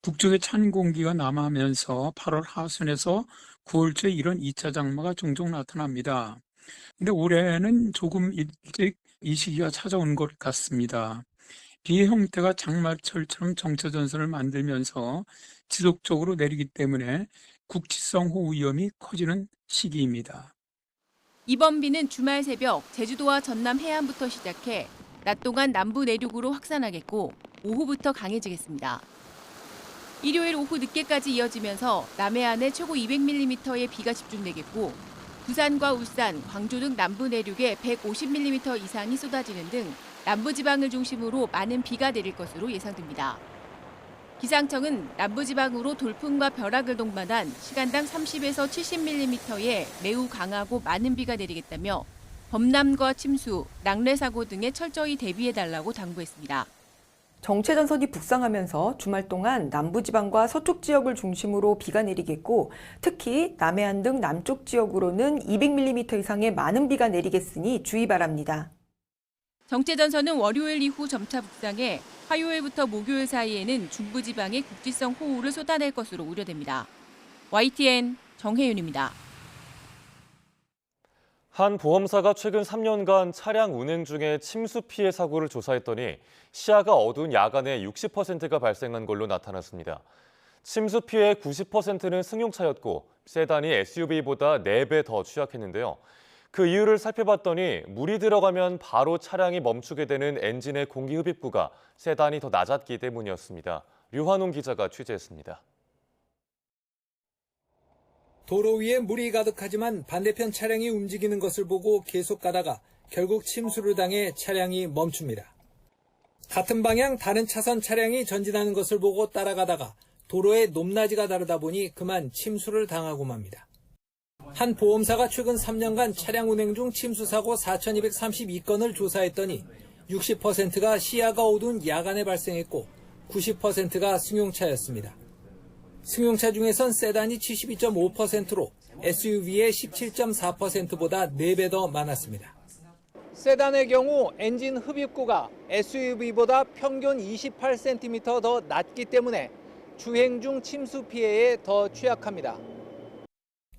북쪽에 찬 공기가 남하면서 8월 하순에서 9월 초에 이런 2차 장마가 종종 나타납니다. 근데 올해는 조금 일찍 이 시기가 찾아온 것 같습니다. 비의 형태가 장마철처럼 정체전선을 만들면서 지속적으로 내리기 때문에 국지성 호우 위험이 커지는 시기입니다. 이번 비는 주말 새벽 제주도와 전남 해안부터 시작해 낮 동안 남부 내륙으로 확산하겠고 오후부터 강해지겠습니다. 일요일 오후 늦게까지 이어지면서 남해안에 최고 200mm의 비가 집중되겠고 부산과 울산, 광주 등 남부 내륙에 150mm 이상이 쏟아지는 등 남부지방을 중심으로 많은 비가 내릴 것으로 예상됩니다. 기상청은 남부지방으로 돌풍과 벼락을 동반한 시간당 30에서 70mm의 매우 강하고 많은 비가 내리겠다며 범람과 침수, 낙뢰 사고 등에 철저히 대비해달라고 당부했습니다. 정체전선이 북상하면서 주말 동안 남부지방과 서쪽 지역을 중심으로 비가 내리겠고 특히 남해안 등 남쪽 지역으로는 200mm 이상의 많은 비가 내리겠으니 주의 바랍니다. 정체전선은 월요일 이후 점차 북상해 화요일부터 목요일 사이에는 중부지방에 국지성 호우를 쏟아낼 것으로 우려됩니다. YTN 정혜윤입니다. 한 보험사가 최근 3년간 차량 운행 중에 침수 피해 사고를 조사했더니 시야가 어두운 야간에 60%가 발생한 걸로 나타났습니다. 침수 피해의 90%는 승용차였고 세단이 SUV보다 4배 더 취약했는데요. 그 이유를 살펴봤더니 물이 들어가면 바로 차량이 멈추게 되는 엔진의 공기 흡입구가 세단이 더 낮았기 때문이었습니다. 류환웅 기자가 취재했습니다. 도로 위에 물이 가득하지만 반대편 차량이 움직이는 것을 보고 계속 가다가 결국 침수를 당해 차량이 멈춥니다. 같은 방향 다른 차선 차량이 전진하는 것을 보고 따라가다가 도로의 높낮이가 다르다 보니 그만 침수를 당하고 맙니다. 한 보험사가 최근 3년간 차량 운행 중 침수 사고 4,232건을 조사했더니 60%가 시야가 어두운 야간에 발생했고 90%가 승용차였습니다. 승용차 중에선 세단이 72.5%로 SUV의 17.4%보다 4배 더 많았습니다. 세단의 경우 엔진 흡입구가 SUV보다 평균 28cm 더 낮기 때문에 주행 중 침수 피해에 더 취약합니다.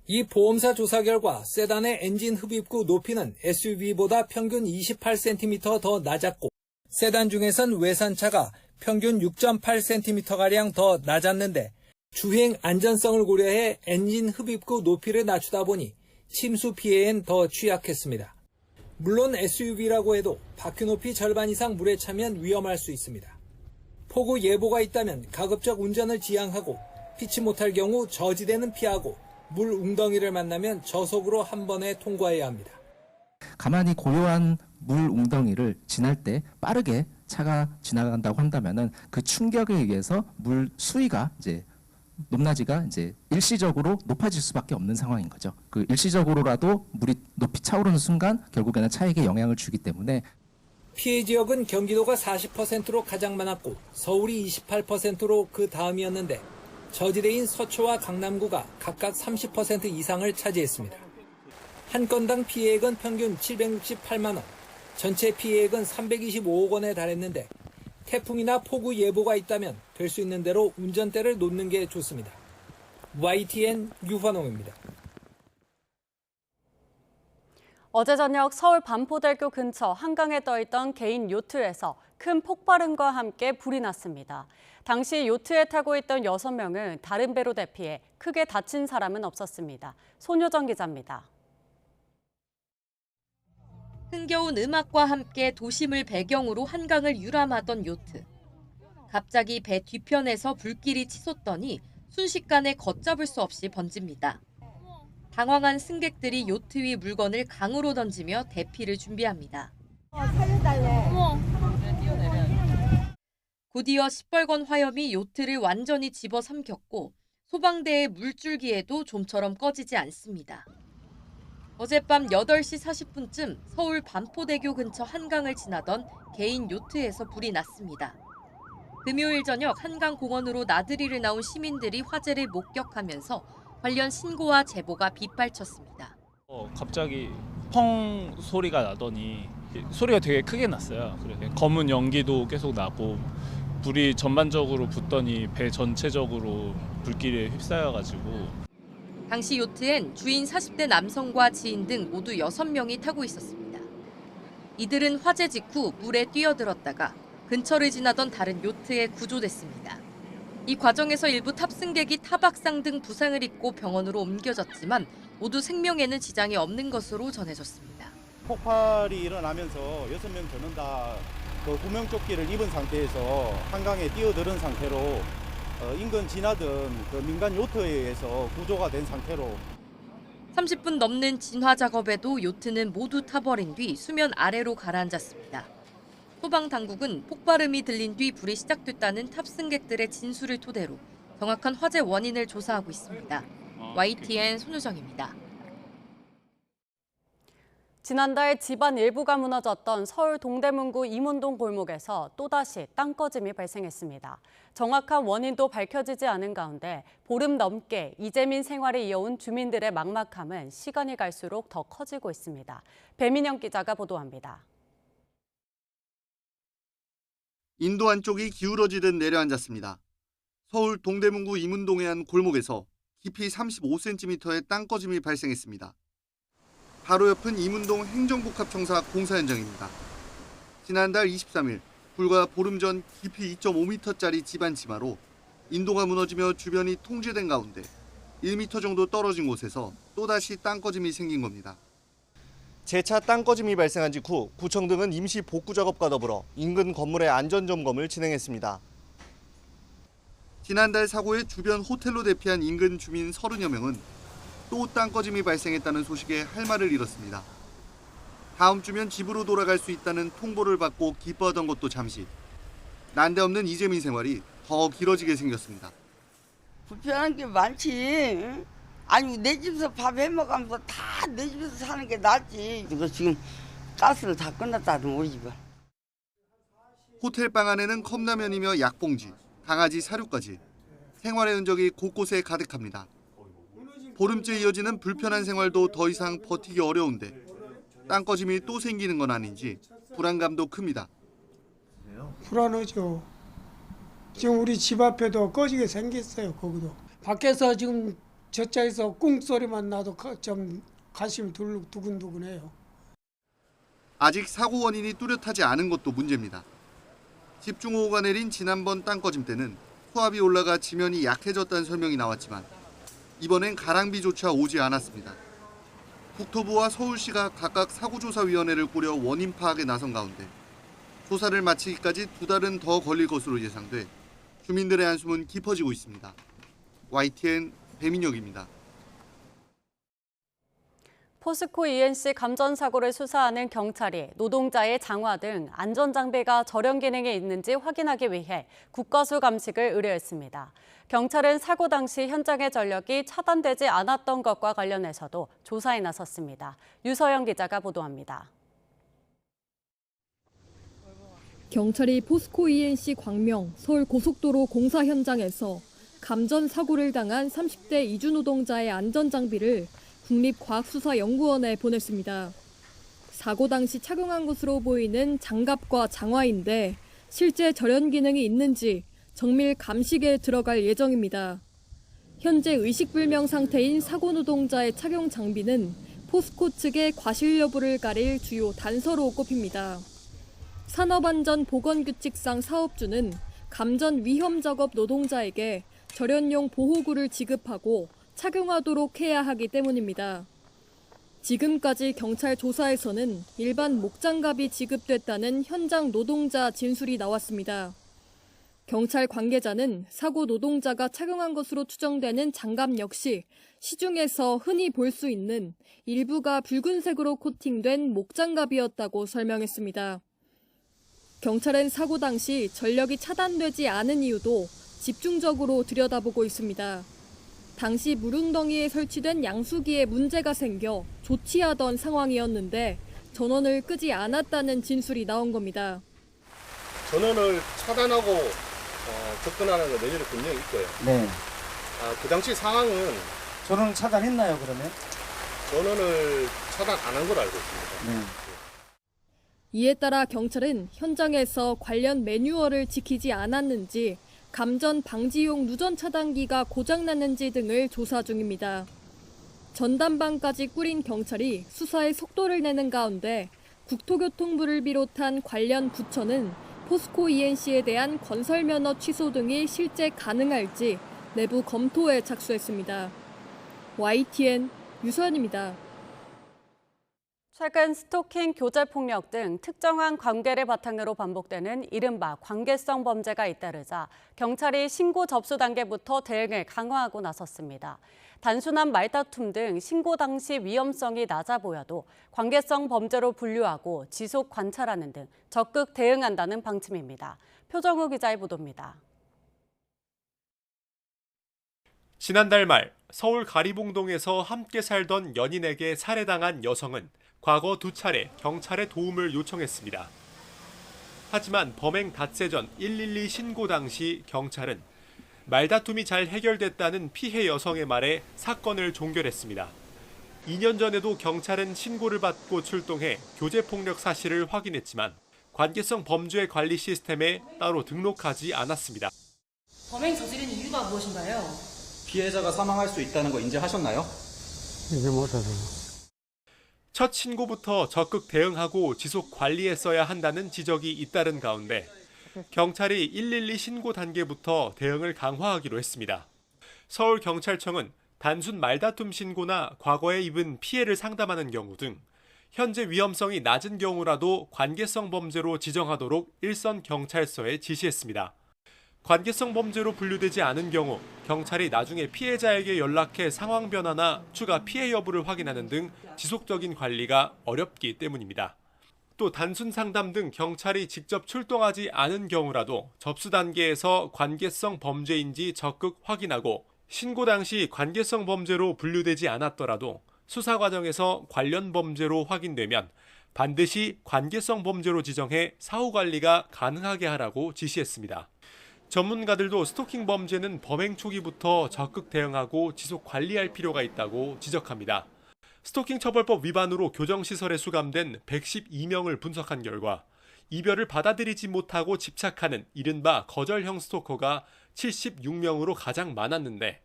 이 보험사 조사 결과 세단의 엔진 흡입구 높이는 SUV보다 평균 28cm 더 낮았고 세단 중에선 외산차가 평균 6.8cm가량 더 낮았는데 주행 안전성을 고려해 엔진 흡입구 높이를 낮추다 보니 침수 피해엔 더 취약했습니다. 물론 SUV라고 해도 바퀴 높이 절반 이상 물에 차면 위험할 수 있습니다. 폭우 예보가 있다면 가급적 운전을 지양하고 피치 못할 경우 저지대는 피하고 물 웅덩이를 만나면 저속으로 한 번에 통과해야 합니다. 가만히 고요한 물 웅덩이를 지날 때 빠르게 차가 지나간다고 한다면은 그 충격에 의해서 물 수위가 높낮이가 일시적으로 높아질 수밖에 없는 상황인 거죠. 그 일시적으로라도 물이 높이 차오르는 순간 결국에는 차에게 영향을 주기 때문에 피해 지역은 경기도가 40%로 가장 많았고 서울이 28%로 그 다음이었는데 저지대인 서초와 강남구가 각각 30% 이상을 차지했습니다. 한 건당 피해액은 평균 768만 원, 전체 피해액은 325억 원에 달했는데 태풍이나 폭우 예보가 있다면 될 수 있는 대로 운전대를 놓는 게 좋습니다. YTN 유환홍입니다. 어제 저녁 서울 반포대교 근처 한강에 떠있던 개인 요트에서 큰 폭발음과 함께 불이 났습니다. 당시 요트에 타고 있던 6명은 다른 배로 대피해 크게 다친 사람은 없었습니다. 손효정 기자입니다. 흥겨운 음악과 함께 도심을 배경으로 한강을 유람하던 요트. 갑자기 배 뒤편에서 불길이 치솟더니 순식간에 걷잡을 수 없이 번집니다. 당황한 승객들이 요트 위 물건을 강으로 던지며 대피를 준비합니다. 살려달래. 곧이어 시뻘건 화염이 요트를 완전히 집어삼켰고 소방대의 물줄기에도 좀처럼 꺼지지 않습니다. 어젯밤 8시 40분쯤 서울 반포대교 근처 한강을 지나던 개인 요트에서 불이 났습니다. 금요일 저녁 한강공원으로 나들이를 나온 시민들이 화재를 목격하면서 관련 신고와 제보가 빗발쳤습니다. 갑자기 펑 소리가 나더니 소리가 되게 크게 났어요. 그래서 검은 연기도 계속 나고 불이 전반적으로 붙더니 배 전체적으로 불길에 휩싸여가지고 당시 요트엔 주인 40대 남성과 지인 등 모두 6명이 타고 있었습니다. 이들은 화재 직후 물에 뛰어들었다가 근처를 지나던 다른 요트에 구조됐습니다. 이 과정에서 일부 탑승객이 타박상 등 부상을 입고 병원으로 옮겨졌지만 모두 생명에는 지장이 없는 것으로 전해졌습니다. 폭발이 일어나면서 6명 전원 다 구명조끼를 입은 상태에서 한강에 뛰어드는 상태로 인근 지나던 그 민간 요트에 의해서 구조가 된 상태로 30분 넘는 진화 작업에도 요트는 모두 타버린 뒤 수면 아래로 가라앉았습니다. 소방당국은 폭발음이 들린 뒤 불이 시작됐다는 탑승객들의 진술을 토대로 정확한 화재 원인을 조사하고 있습니다. YTN 손효정입니다. 지난달 집안 일부가 무너졌던 서울 동대문구 임원동 골목에서 또다시 땅꺼짐이 발생했습니다. 정확한 원인도 밝혀지지 않은 가운데 보름 넘게 이재민 생활을 이어온 주민들의 막막함은 시간이 갈수록 더 커지고 있습니다. 배민영 기자가 보도합니다. 인도 한쪽이 기울어지듯 내려앉았습니다. 서울 동대문구 이문동의 한 골목에서 깊이 35cm의 땅 꺼짐이 발생했습니다. 바로 옆은 이문동 행정복합청사 공사 현장입니다. 지난달 23일 불과 보름 전 깊이 2.5m짜리 집안 치마로 인도가 무너지며 주변이 통제된 가운데 1m 정도 떨어진 곳에서 또다시 땅 꺼짐이 생긴 겁니다. 재차 땅 꺼짐이 발생한 직후 구청 등은 임시 복구 작업과 더불어 인근 건물의 안전 점검을 진행했습니다. 지난달 사고의 주변 호텔로 대피한 인근 주민 30여 명은 또 땅 꺼짐이 발생했다는 소식에 할 말을 잃었습니다. 다음 주면 집으로 돌아갈 수 있다는 통보를 받고 기뻐하던 것도 잠시, 난데없는 이재민 생활이 더 길어지게 생겼습니다. 불편한 게 많지. 아니 내 집에서 밥 해먹으면서 다 내 집에서 사는 게 낫지. 이거 지금 가스를 다 끝났다 하더니 우리 집은. 호텔 방 안에는 컵라면이며 약봉지, 강아지 사료까지 생활의 흔적이 곳곳에 가득합니다. 보름째 이어지는 불편한 생활도 더 이상 버티기 어려운데 땅 꺼짐이 또 생기는 건 아닌지 불안감도 큽니다. 불안하죠. 지금 우리 집 앞에도 꺼지게 생겼어요. 거기도. 밖에서 지금 저차에서 꿍 소리만 나도 좀 가슴이 두근두근해요. 아직 사고 원인이 뚜렷하지 않은 것도 문제입니다. 집중호우가 내린 지난번 땅 꺼짐 때는 수압이 올라가 지면이 약해졌다는 설명이 나왔지만 이번엔 가랑비조차 오지 않았습니다. 국토부와 서울시가 각각 사고조사위원회를 꾸려 원인 파악에 나선 가운데 조사를 마치기까지 2달은 더 걸릴 것으로 예상돼 주민들의 한숨은 깊어지고 있습니다. YTN 배민혁입니다. 포스코 ENC 감전 사고를 수사하는 경찰이 노동자의 장화 등 안전장비가 절연 기능이 있는지 확인하기 위해 국과수 감식을 의뢰했습니다. 경찰은 사고 당시 현장의 전력이 차단되지 않았던 것과 관련해서도 조사에 나섰습니다. 유서영 기자가 보도합니다. 경찰이 포스코 ENC 광명 서울 고속도로 공사 현장에서 감전 사고를 당한 30대 이주 노동자의 안전장비를 국립과학수사연구원에 보냈습니다. 사고 당시 착용한 것으로 보이는 장갑과 장화인데 실제 절연 기능이 있는지 정밀 감식에 들어갈 예정입니다. 현재 의식불명 상태인 사고 노동자의 착용 장비는 포스코 측의 과실 여부를 가릴 주요 단서로 꼽힙니다. 산업안전보건규칙상 사업주는 감전 위험 작업 노동자에게 절연용 보호구를 지급하고 착용하도록 해야 하기 때문입니다. 지금까지 경찰 조사에서는 일반 목장갑이 지급됐다는 현장 노동자 진술이 나왔습니다. 경찰 관계자는 사고 노동자가 착용한 것으로 추정되는 장갑 역시 시중에서 흔히 볼 수 있는 일부가 붉은색으로 코팅된 목장갑이었다고 설명했습니다. 경찰은 사고 당시 전력이 차단되지 않은 이유도 집중적으로 들여다보고 있습니다. 당시 물웅덩이에 설치된 양수기에 문제가 생겨 조치하던 상황이었는데 전원을 끄지 않았다는 진술이 나온 겁니다. 전원을 차단하고 접근하는 거 내전에 분명히 있고요. 네. 그 당시 상황은 전원을 차단했나요, 그러면? 전원을 차단 안 한 걸로 알고 있습니다. 네. 이에 따라 경찰은 현장에서 관련 매뉴얼을 지키지 않았는지 감전 방지용 누전 차단기가 고장났는지 등을 조사 중입니다. 전담반까지 꾸린 경찰이 수사에 속도를 내는 가운데 국토교통부를 비롯한 관련 부처는 포스코 ENC에 대한 건설 면허 취소 등이 실제 가능할지 내부 검토에 착수했습니다. YTN 유서연입니다. 최근 스토킹, 교제폭력 등 특정한 관계를 바탕으로 반복되는 이른바 관계성 범죄가 잇따르자 경찰이 신고 접수 단계부터 대응을 강화하고 나섰습니다. 단순한 말다툼 등 신고 당시 위험성이 낮아 보여도 관계성 범죄로 분류하고 지속 관찰하는 등 적극 대응한다는 방침입니다. 표정우 기자의 보도입니다. 지난달 말 서울 가리봉동에서 함께 살던 연인에게 살해당한 여성은 과거 2차례 경찰에 도움을 요청했습니다. 하지만 범행 닷새 전 112 신고 당시 경찰은 말다툼이 잘 해결됐다는 피해 여성의 말에 사건을 종결했습니다. 2년 전에도 경찰은 신고를 받고 출동해 교제폭력 사실을 확인했지만 관계성 범죄 관리 시스템에 따로 등록하지 않았습니다. 범행 저지른 이유가 무엇인가요? 피해자가 사망할 수 있다는 거 인지하셨나요? 이제 못하죠. 첫 신고부터 적극 대응하고 지속 관리했어야 한다는 지적이 잇따른 가운데 경찰이 112 신고 단계부터 대응을 강화하기로 했습니다. 서울경찰청은 단순 말다툼 신고나 과거에 입은 피해를 상담하는 경우 등 현재 위험성이 낮은 경우라도 관계성 범죄로 지정하도록 일선 경찰서에 지시했습니다. 관계성 범죄로 분류되지 않은 경우 경찰이 나중에 피해자에게 연락해 상황 변화나 추가 피해 여부를 확인하는 등 지속적인 관리가 어렵기 때문입니다. 또 단순 상담 등 경찰이 직접 출동하지 않은 경우라도 접수 단계에서 관계성 범죄인지 적극 확인하고 신고 당시 관계성 범죄로 분류되지 않았더라도 수사 과정에서 관련 범죄로 확인되면 반드시 관계성 범죄로 지정해 사후 관리가 가능하게 하라고 지시했습니다. 전문가들도 스토킹 범죄는 범행 초기부터 적극 대응하고 지속 관리할 필요가 있다고 지적합니다. 스토킹 처벌법 위반으로 교정시설에 수감된 112명을 분석한 결과 이별을 받아들이지 못하고 집착하는 이른바 거절형 스토커가 76명으로 가장 많았는데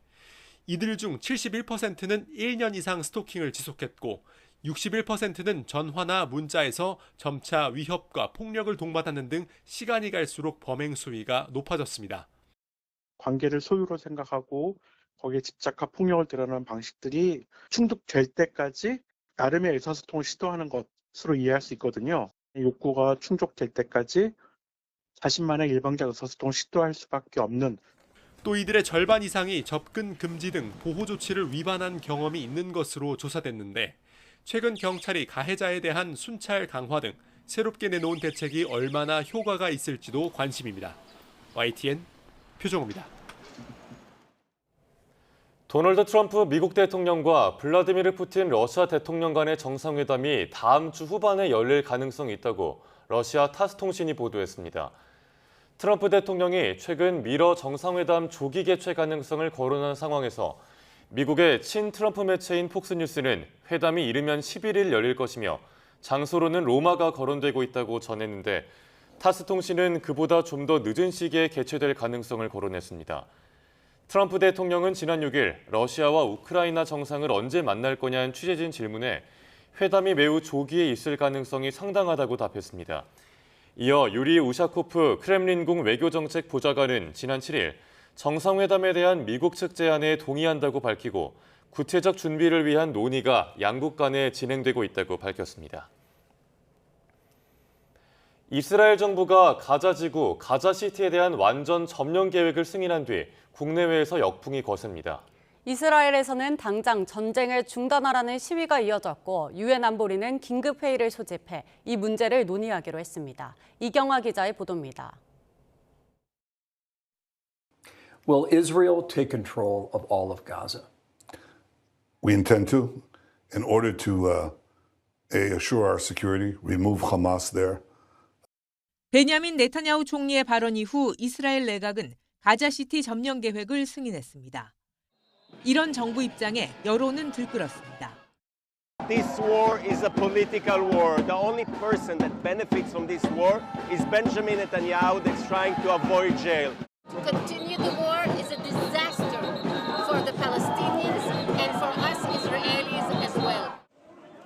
이들 중 71%는 1년 이상 스토킹을 지속했고 61%는 전화나 문자에서 점차 위협과 폭력을 동반하는 등 시간이 갈수록 범행 수위가 높아졌습니다. 관계를 소유로 생각하고 거기에 집착과 폭력을 드러내는 방식들이 충족될 때까지 나름의 의사소통을 시도하는 것으로 이해할 수 있거든요. 욕구가 충족될 때까지 자신만의 일방적 의사소통을 시도할 수밖에 없는. 또 이들의 절반 이상이 접근 금지 등 보호 조치를 위반한 경험이 있는 것으로 조사됐는데 최근 경찰이 가해자에 대한 순찰 강화 등 새롭게 내놓은 대책이 얼마나 효과가 있을지도 관심입니다. YTN 표정호입니다. 도널드 트럼프 미국 대통령과 블라디미르 푸틴 러시아 대통령 간의 정상회담이 다음 주 후반에 열릴 가능성이 있다고 러시아 타스 통신이 보도했습니다. 트럼프 대통령이 최근 미러 정상회담 조기 개최 가능성을 거론한 상황에서 미국의 친트럼프 매체인 폭스뉴스는 회담이 이르면 11일 열릴 것이며 장소로는 로마가 거론되고 있다고 전했는데 타스 통신은 그보다 좀 더 늦은 시기에 개최될 가능성을 거론했습니다. 트럼프 대통령은 지난 6일 러시아와 우크라이나 정상을 언제 만날 거냐는 취재진 질문에 회담이 매우 조기에 있을 가능성이 상당하다고 답했습니다. 이어 유리 우샤코프 크렘린궁 외교정책 보좌관은 지난 7일 정상회담에 대한 미국 측 제안에 동의한다고 밝히고 구체적 준비를 위한 논의가 양국 간에 진행되고 있다고 밝혔습니다. 이스라엘 정부가 가자지구, 가자시티에 대한 완전 점령 계획을 승인한 뒤 국내외에서 역풍이 거셉니다. 이스라엘에서는 당장 전쟁을 중단하라는 시위가 이어졌고 유엔 안보리는 긴급회의를 소집해 이 문제를 논의하기로 했습니다. 이경화 기자의 보도입니다. Will Israel take control of all of Gaza? We intend to, in order to assure our security, remove Hamas there. 베냐민 네타냐후 총리의 발언 이후 이스라엘 내각은 가자시티 점령 계획을 승인했습니다. 이런 정부 입장에 여론은 들끓었습니다. This war is a political war. The only person that benefits from this war is Benjamin Netanyahu that's trying to avoid jail. To continue the war is a disaster for the Palestinians and for us Israelis as well.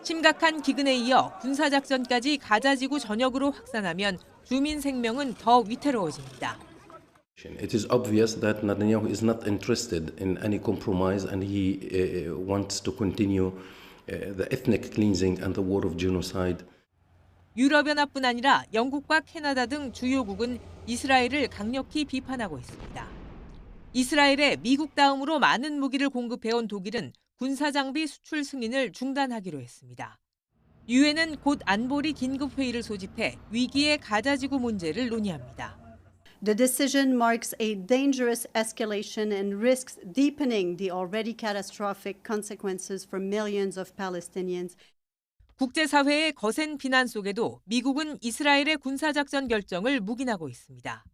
심각한 기근에 이어 군사작전까지 가자지구 전역으로 확산하면 주민 생명은 더 위태로워집니다. It is obvious that Netanyahu is not interested in any compromise and he wants to continue the ethnic cleansing and the war of genocide. 유럽연합뿐 아니라 영국과 캐나다 등 주요국은 이스라엘을 강력히 비판하고 있습니다. 이스라엘에 미국 다음으로 많은 무기를 공급해온 독일은 군사장비 수출 승인을 중단하기로 했습니다. 유엔은 곧 안보리 긴급회의를 소집해 위기의 가자지구 문제를 논의합니다. The decision marks a dangerous escalation and risks deepening the already catastrophic consequences for millions of Palestinians. 국제사회의 거센 비난 속에도 미국은 이스라엘의 군사작전 결정을 묵인하고 있습니다.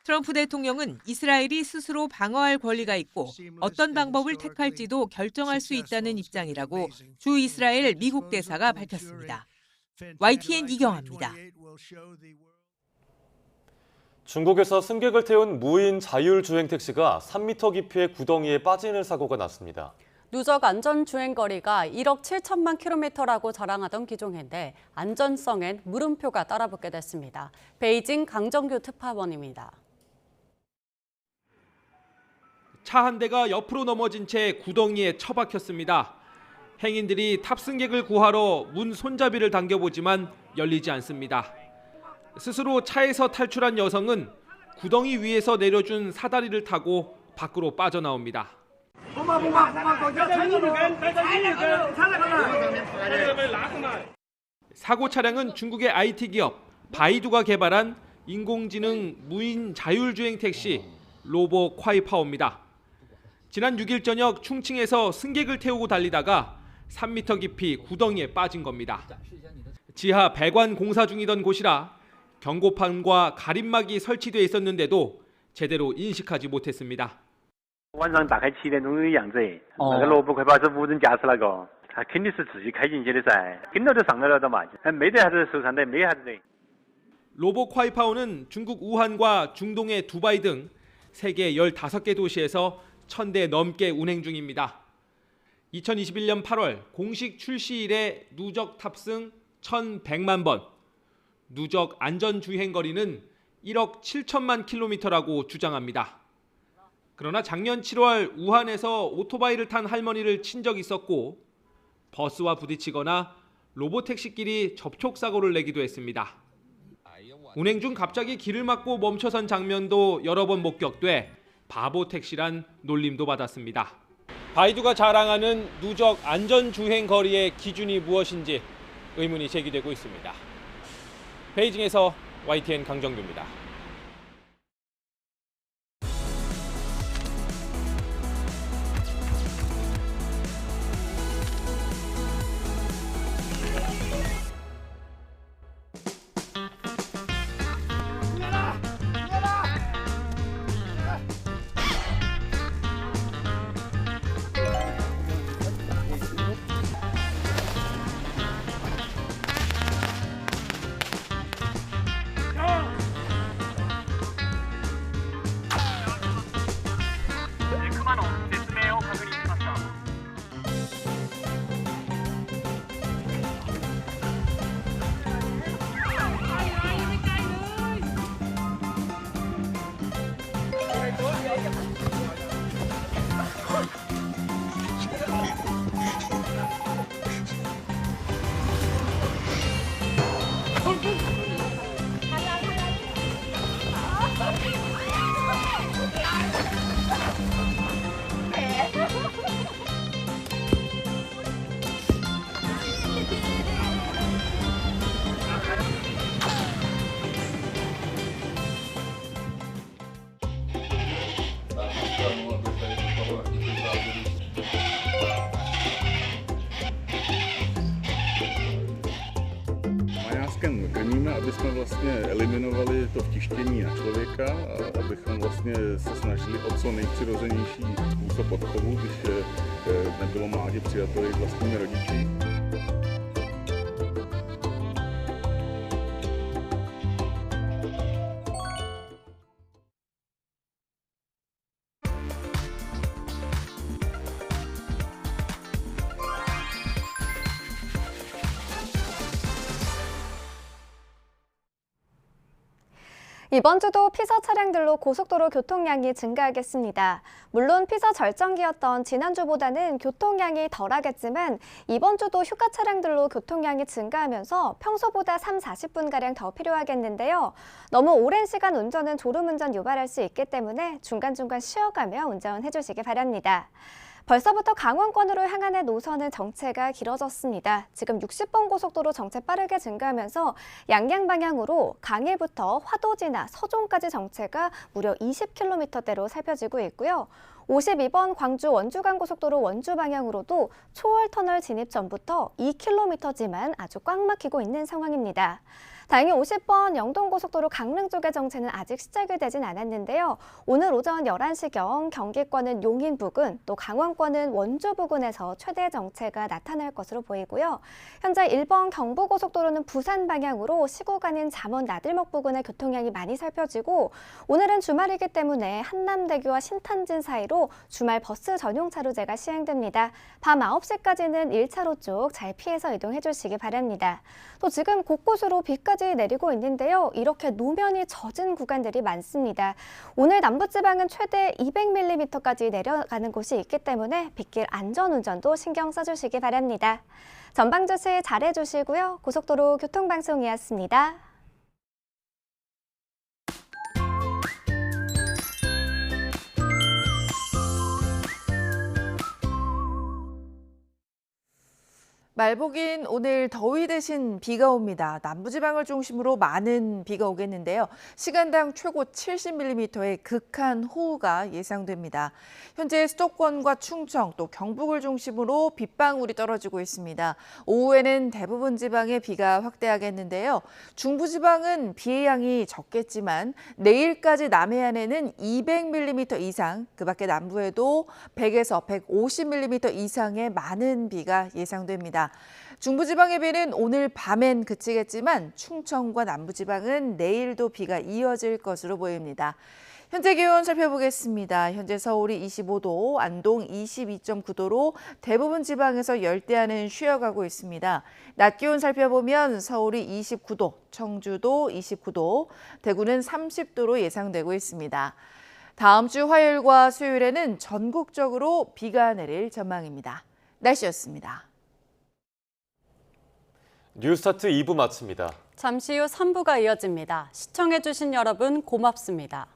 트럼프 대통령은 이스라엘이 스스로 방어할 권리가 있고 어떤 방법을 택할지도 결정할 수 있다는 입장이라고 주 이스라엘 미국 대사가 밝혔습니다. YTN 이경아입니다. 중국에서 승객을 태운 무인 자율주행 택시가 3m 깊이의 구덩이에 빠지는 사고가 났습니다. 누적 안전주행거리가 1억 7천만 킬로미터라고 자랑하던 기종인데 안전성엔 물음표가 따라붙게 됐습니다. 베이징 강정규 특파원입니다. 차 한 대가 옆으로 넘어진 채 구덩이에 처박혔습니다. 행인들이 탑승객을 구하러 문 손잡이를 당겨보지만 열리지 않습니다. 스스로 차에서 탈출한 여성은 구덩이 위에서 내려준 사다리를 타고 밖으로 빠져나옵니다. 사고 차량은 중국의 IT 기업 바이두가 개발한 인공지능 무인 자율주행 택시 로보 콰이파오입니다. 지난 6일 저녁 충칭에서 승객을 태우고 달리다가 3m 깊이 구덩이에 빠진 겁니다. 지하 배관 공사 중이던 곳이라 경고판과 가림막이 설치돼 있었는데도 제대로 인식하지 못했습니다. 晚上大概7点钟有样子，那个萝卜快跑是无人驾驶那个，他肯定是自己开进去的噻，跟着就上来了的嘛，没得啥子受伤的，没啥子的。 로보 콰이파오는 중국 우한과 중동의 두바이 등 세계 15개 도시에서 1000대 넘게 운행 중입니다. 2021년 8월 공식 출시일에 누적 탑승 1100만 번, 누적 안전주행거리는 1억 7천만 킬로미터라고 주장합니다. 그러나 작년 7월 우한에서 오토바이를 탄 할머니를 친 적이 있었고 버스와 부딪히거나 로보택시끼리 접촉사고를 내기도 했습니다. 운행 중 갑자기 길을 막고 멈춰선 장면도 여러 번 목격돼 바보택시란 놀림도 받았습니다. 바이두가 자랑하는 누적 안전주행거리의 기준이 무엇인지 의문이 제기되고 있습니다. 베이징에서 YTN 강정규입니다. Majářkem krmíme, aby jsme vlastně eliminovali to vtištění na člověka a abychom vlastně se snažili o co nejpřirozenější způsob odchovu, když nebylo mládě přijato i vlastními rodiči. 이번 주도 피서 차량들로 고속도로 교통량이 증가하겠습니다. 물론 피서 절정기였던 지난주보다는 교통량이 덜하겠지만 이번 주도 휴가 차량들로 교통량이 증가하면서 평소보다 30-40분가량 더 필요하겠는데요. 너무 오랜 시간 운전은 졸음운전 유발할 수 있기 때문에 중간중간 쉬어가며 운전해 주시기 바랍니다. 벌써부터 강원권으로 향하는 노선은 정체가 길어졌습니다. 지금 60번 고속도로 정체 빠르게 증가하면서 양양 방향으로 강일부터 화도지나 서종까지 정체가 무려 20km대로 살펴지고 있고요. 52번 광주 원주간고속도로 원주 방향으로도 초월터널 진입 전부터 2km지만 아주 꽉 막히고 있는 상황입니다. 다행히 50번 영동고속도로 강릉 쪽의 정체는 아직 시작이 되진 않았는데요. 오늘 오전 11시경 경기권은 용인 부근, 또 강원권은 원주 부근에서 최대 정체가 나타날 것으로 보이고요. 현재 1번 경부고속도로는 부산 방향으로 시구간인 잠원 나들목 부근의 교통량이 많이 살펴지고, 오늘은 주말이기 때문에 한남대교와 신탄진 사이로 주말 버스 전용 차로제가 시행됩니다. 밤 9시까지는 1차로 쪽 잘 피해서 이동해 주시기 바랍니다. 또 지금 곳곳으로 비까지 내리고 있는데요. 이렇게 노면이 젖은 구간들이 많습니다. 오늘 남부지방은 최대 200mm까지 내려가는 곳이 있기 때문에 빗길 안전운전도 신경 써주시기 바랍니다. 전방 주시 잘해주시고요. 고속도로 교통방송이었습니다. 말복인 오늘 더위 대신 비가 옵니다. 남부지방을 중심으로 많은 비가 오겠는데요. 시간당 최고 70mm의 극한 호우가 예상됩니다. 현재 수도권과 충청 또 경북을 중심으로 빗방울이 떨어지고 있습니다. 오후에는 대부분 지방에 비가 확대하겠는데요. 중부지방은 비의 양이 적겠지만 내일까지 남해안에는 200mm 이상, 그 밖에 남부에도 100에서 150mm 이상의 많은 비가 예상됩니다. 중부지방의 비는 오늘 밤엔 그치겠지만 충청과 남부지방은 내일도 비가 이어질 것으로 보입니다. 현재 기온 살펴보겠습니다. 현재 서울이 25도, 안동 22.9도로 대부분 지방에서 열대야는 쉬어가고 있습니다. 낮 기온 살펴보면 서울이 29도, 청주도 29도, 대구는 30도로 예상되고 있습니다. 다음 주 화요일과 수요일에는 전국적으로 비가 내릴 전망입니다. 날씨였습니다. 뉴스타트 2부 마칩니다. 잠시 후 3부가 이어집니다. 시청해주신 여러분 고맙습니다.